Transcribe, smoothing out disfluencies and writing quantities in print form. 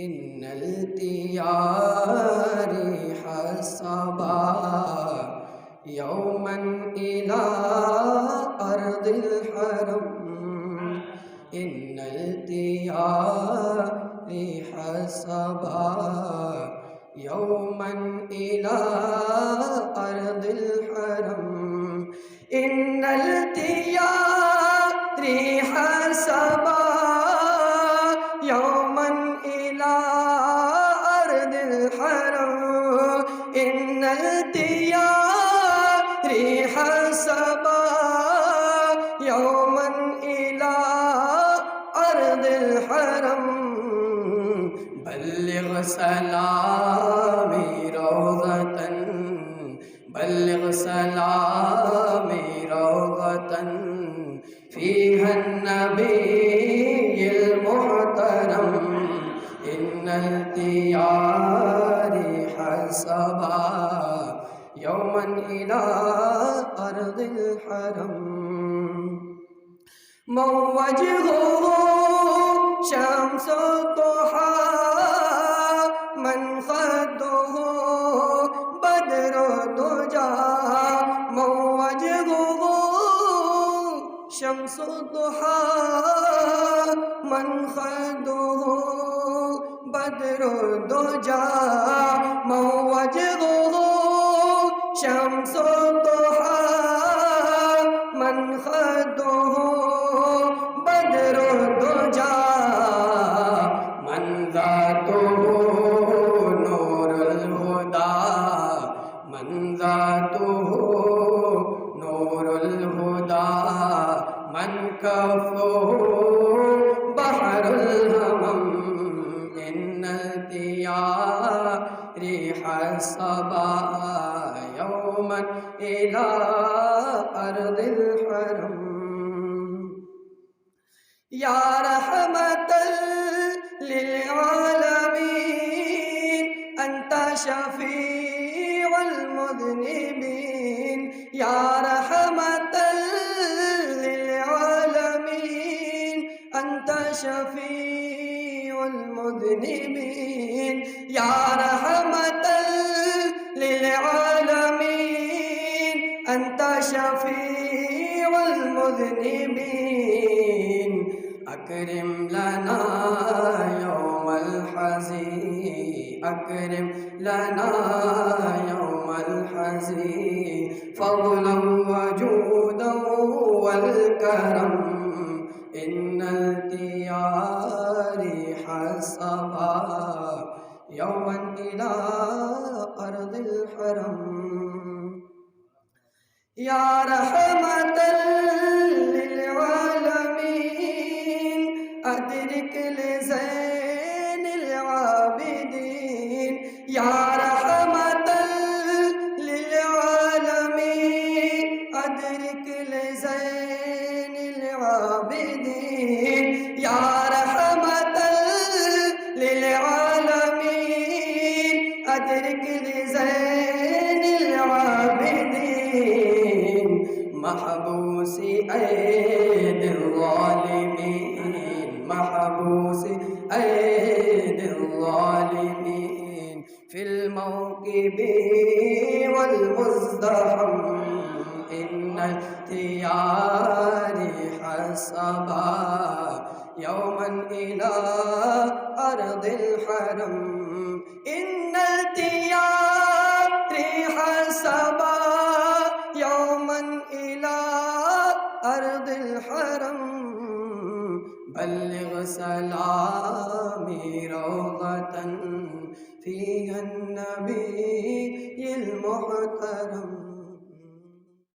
इन्नल तियारी हसबा यौमन इला अर्दिल हरम। इन्नल तियारी हसबा यौमन इला अर्दिल हरम। इन्नल तियारी हसबा यौमन इला अर्दिल हरम। इन्नल तियारी हसबा यौमन इला अर्दिल हरम। बल्लिग सलामी रौज़तन, बल्लिग सलामी रौज़तन फ़ीहा नबीय्युल मुहतरम। इन्नल तियारी हसबा यौमन इला अर्दिल हरम। मौवजहुहु शम्सु दुहा मन खद्दुहु बद्रु दुजा। मौवजहुहु शम्सु दुहा मन खद्दुहु बद्रु दुजा। मौवजहुहु शम्सु दुहा मन खद्दुहु बद्रु दुजा। मन ज़ातुहु नूरुल हुदा, मन ज़ातुहु नूरुल हुदा। मन कफ़ुहु बहरुल हमम। इन्नल तियारी हसबा यौमन इला अर्दिल हरम। या रहमतल लिल आलमीन अंता शफीउल मुज़निबीन। या रहमतल लिल आलमीन अंता शफीउल मुज़निबीन। या रहमतल लिल आलमीन अंता शफीउल मुज़निबीन। अकरिम लना यौमल हज़ीन, अकरिम लना यौमल हज़ीन फ़ज़लन व जूदन वल करम। इन्नल तियारी हसबा यौमन इला अर्दिल हरम। या रहमतल लिल आलमीन अदरिक लिज़ैनिल आबिदीन। या रहमतल लिल आलमीन अदरिक लिज़ैनिल आबिदीन। या रहमतल लिल आलमीन अदरिक लिज़ैनिल आबिदीन। महबूसी ऐदिल ज़ालिमीन, महबूसी ऐदिल ज़ालिमीन फिल मौक़िबि वल मुज़दहम। इन्नल तियारी हसबा यौमन इला अर्दिल हरम। इन्नल तियारी हसबा यौमन इला अर्दिल हरम। बल्लिग सलामी रौज़तन फ़ीहा नबीय्युल मुहतरम।